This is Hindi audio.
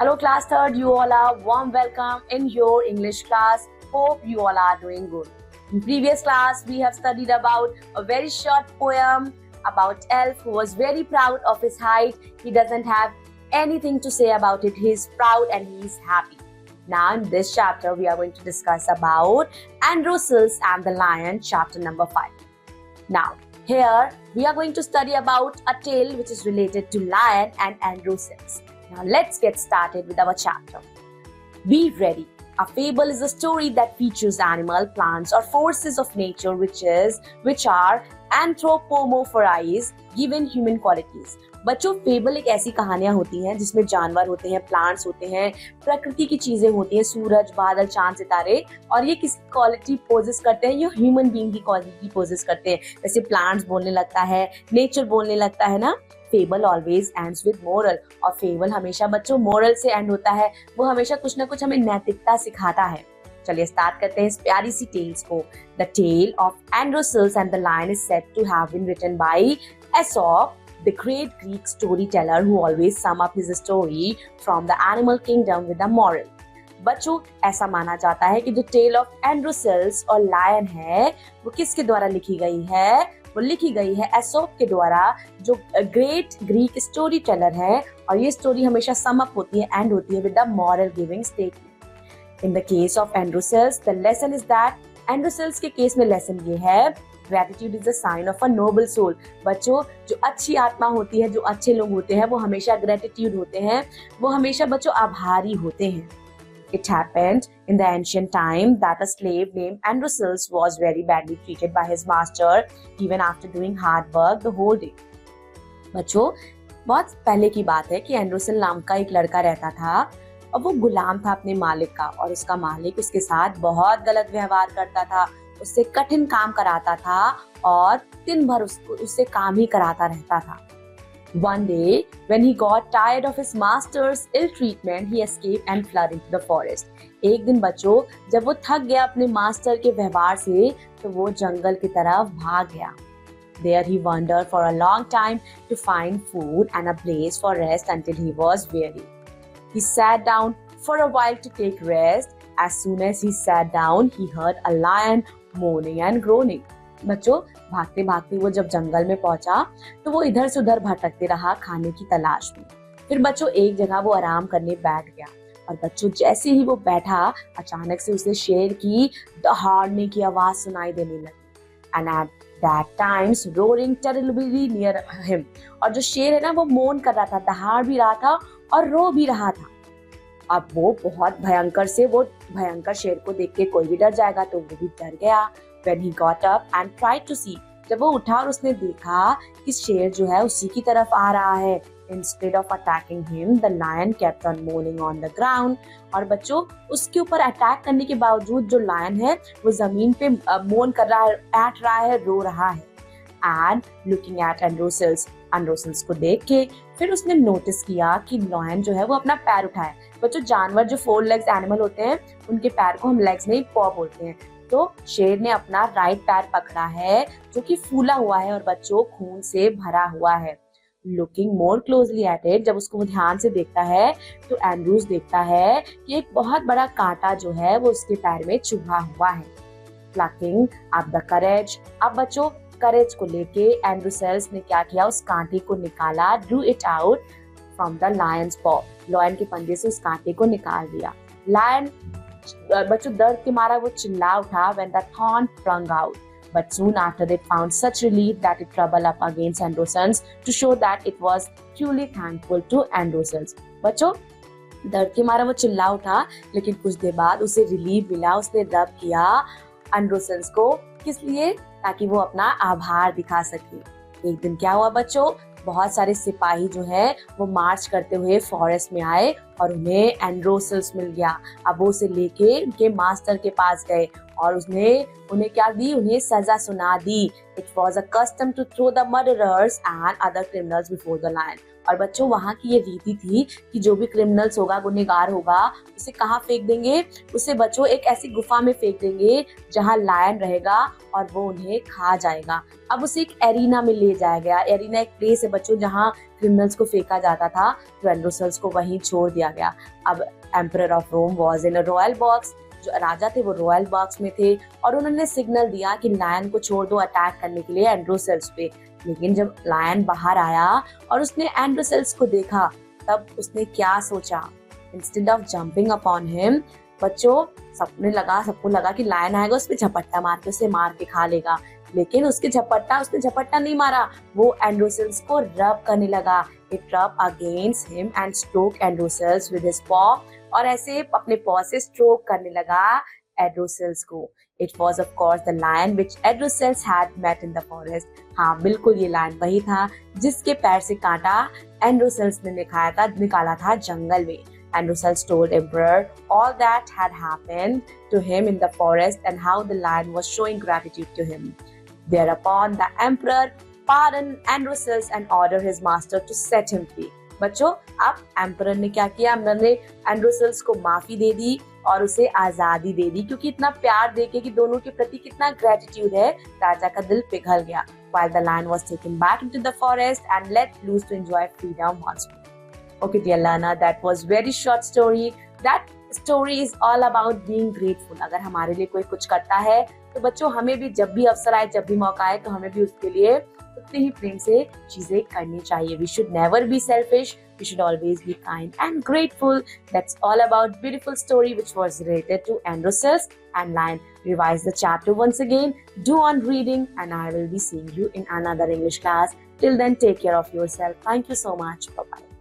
Hello class third, you all are warm welcome in your English class. Hope you all are doing good. In previous class, we have studied about a very short poem about elf who was very proud of his height. He doesn't have anything to say about it. He is proud and he is happy. Now in this chapter, we are going to discuss about Androseles and the Lion, chapter number 5. Now, here we are going to study about a tale which is related to lion and Androseles. Now let's get started with our chapter. Be ready. A fable is a story that features animal, plants or forces of nature which are anthropomorphized given human qualities. बच्चों, फेबल एक ऐसी कहानियां होती हैं जिसमें जानवर होते हैं, प्लांट्स होते हैं, प्रकृति की चीजें होती हैं, सूरज, बादल, चांद, सितारे, और ये किसी क्वालिटी पोजेस करते हैं, ये ह्यूमन बीइंग की क्वालिटी पोजेस करते हैं. जैसे प्लांट्स बोलने लगता है, नेचर बोलने लगता है ना. Fable always ends with moral, और फेबल हमेशा बच्चों मोरल से एंड होता है. वो हमेशा कुछ ना कुछ हमें नैतिकता सिखाता है. चलिए स्टार्ट करते हैं इस प्यारी सी टेल्स को. The tale of Androseles and the Lion is said to have been written by Aesop, the great Greek storyteller who always sum up his story from the animal kingdom with a moral. बच्चों, ऐसा माना जाता है कि जो टेल ऑफ Androseles और लायन है वो किसके द्वारा लिखी गई है? वो लिखी गई है एसोप के द्वारा, जो ग्रेट ग्रीक स्टोरी टेलर है, और ये स्टोरी हमेशा सम अप होती है, एंड होती है with the moral giving statement. In the case of Androseles, the lesson is that, Androseles के केस में लेसन ये है, gratitude is the sign of a noble soul. बच्चों, जो अच्छी आत्मा होती है, जो अच्छे लोग होते हैं, वो हमेशा ग्रेटिट्यूड होते हैं, वो हमेशा बच्चों आभारी होते हैं. It happened in the ancient time that a slave named Androseles was very badly treated by his master even after doing hard work the whole day. बच्चों, बहुत पहले की बात है कि Androseles नाम का एक लड़का रहता था और वो गुलाम था अपने मालिक का, और उसका मालिक उसके साथ बहुत गलत व्यवहार करता था, उससे कठिन काम कराता था और दिन भर उससे काम ही कराता रहता था. One day, when he got tired of his master's ill treatment, he escaped and fled into the forest. एक दिन बच्चों, जब वो थक गया अपने मास्टर के व्यवहार से, तो वो जंगल की तरफ भाग गया. There he wandered for a long time to find food and a place for rest until he was weary. He sat down for a while to take rest. As soon as he sat down, he heard a lion moaning and groaning. बच्चों, भागते भागते वो जब जंगल में पहुंचा तो वो इधर से उधर भटकते रहा खाने की तलाश में. फिर बच्चों एक जगह वो आराम करने बैठ गया, और बच्चों जैसे ही वो बैठा, अचानक से उसे शेर की दहाड़ने की आवाज सुनाई देने लगी. And at that times roaring terribly near him. और जो शेर है ना, वो मोन कर रहा था, दहाड़ भी रहा था और रो भी रहा था. अब वो बहुत भयंकर शेर को देख के कोई भी डर जाएगा, तो वो भी डर गया. When he got up and tried to see, जब वो उठा और उसने देखा कि शेर जो है उसी की तरफ आ रहा है. Instead of attacking him, the lion kept on moaning on the ground. और बच्चों, उसके ऊपर अटैक करने के बावजूद जो लायन है वो जमीन पे मोन कर रहा है, ऐट रहा है, रो रहा है. And looking at Androseles को देख के फिर उसने नोटिस किया कि लायन जो है वो अपना पैर उठाए. बच्चों, जानवर जो 4 legs एनिमल होते हैं, उनके पैर को हम लेग्स नहीं पॉ बोलते हैं. तो शेर ने अपना राइट पैर पकड़ा है, जो कि फूला हुआ है और बच्चों खून से भरा हुआ है. Looking more closely at it, जब उसको वो ध्यान से देखता है तो एंड्रूस देखता है कि एक बहुत बड़ा कांटा जो है वो उसके पैर में चुभा हुआ है. प्लकिंग अप द करेज, अब बच्चों करेज को लेके Androseles ने क्या किया, उस कांटे को निकाला. Drew it out from the Lions पॉ, लायन के पंजे से उस कांटे को निकाल दिया. लायन बच्चों दर्द के मारा वो चिल्ला उठा when the thorn flung out. But soon after it found such relief that it troubled up against Androseles to show that it was truly thankful to Androseles. बच्चों, दर्द के मारा वो चिल्ला उठा, लेकिन कुछ देर बाद उसे रिलीफ मिला. उसने रब किया Androseles को, किस लिए? ताकि वो अपना आभार दिखा सके. एक दिन क्या हुआ बच्चों, बहुत सारे सिपाही जो है वो मार्च करते हुए फॉरेस्ट में आए और उन्हें Androseles मिल गया. अब वो उसे लेके उनके मास्टर के पास गए और उसने उन्हें क्या दी, उन्हें सजा सुना दी. It was a custom to throw the murderers and other criminals before the lion. और बच्चों वहाँ की ये रीति थी कि जो भी क्रिमिनल्स होगा, गुनहगार होगा, उसे कहाँ फेंक देंगे, उसे बच्चों एक ऐसी गुफा में फेंक देंगे जहाँ लायन रहेगा और वो उन्हें खा जाएगा. अब उसे एक एरिना में ले जाया गया. एरिना एक प्लेस है बच्चों जहाँ क्रिमिनल्स को फेंका जाता था, तो एंड्रोसेल्स को वहीं छोड़ दिया गया. अब emperor of Rome was in a royal box. जो राजा थे वो रॉयल बॉक्स में थे और उन्होंने सिग्नल दिया कि लायन को छोड़ दो अटैक करने के लिए एंड्रोसेल्स पे. लेकिन जब लायन बाहर आया और उसने एंड्रोसेल्स को देखा, तब उसने क्या सोचा, instead of jumping upon him, बच्चों सबको लगा कि लायन आएगा उस पे झपट्टा मार के उसे मार के खा लेगा. लेकिन उसने झपट्टा नहीं मारा, वो एंड्रोसेल्स को रब करने लगा. It rub against him and stroke Androcles with his paw, और ऐसे अपने पॉ से स्ट्रोक करने लगा एंड्रोसेल्स को. It was of course the lion which Androseles had met in the forest. हाँ बिल्कुल ये लायन वही था जिसके पैर से कांटा एंड्रोसेल्स ने निकाला था जंगल में. Androseles told Emperor all that had happened to him in the forest and how the lion was showing gratitude to him. Thereupon the emperor pardoned Androseles and ordered his master to set him free. बच्चों अब एम्परर ने क्या किया, एम्परर ने एंड्रोसेल्स को माफी दे दी और उसे आजादी दे दी, क्योंकि इतना प्यार देके कि दोनों के प्रति कितना ग्रेटिट्यूड है, राजा का दिल पिघल गया. While the lion was taken back into the forest and let loose to enjoy freedom once more. Okay dear learner, that was very short story. That story is all about being grateful. अगर हमारे लिए कोई कुछ करता है तो बच्चों हमें भी जब भी अवसर आए, जब भी मौका आए, तो हमें भी उसके लिए उतने ही प्रेम से चीजें करनी चाहिए. We should never be selfish. We should always be kind and grateful. That's all about beautiful story which was related to Androseles and lion. Revise the chapter once again. Do on reading, and I will be seeing you in another English class. Till then, take care of yourself. Thank you so much. Bye bye.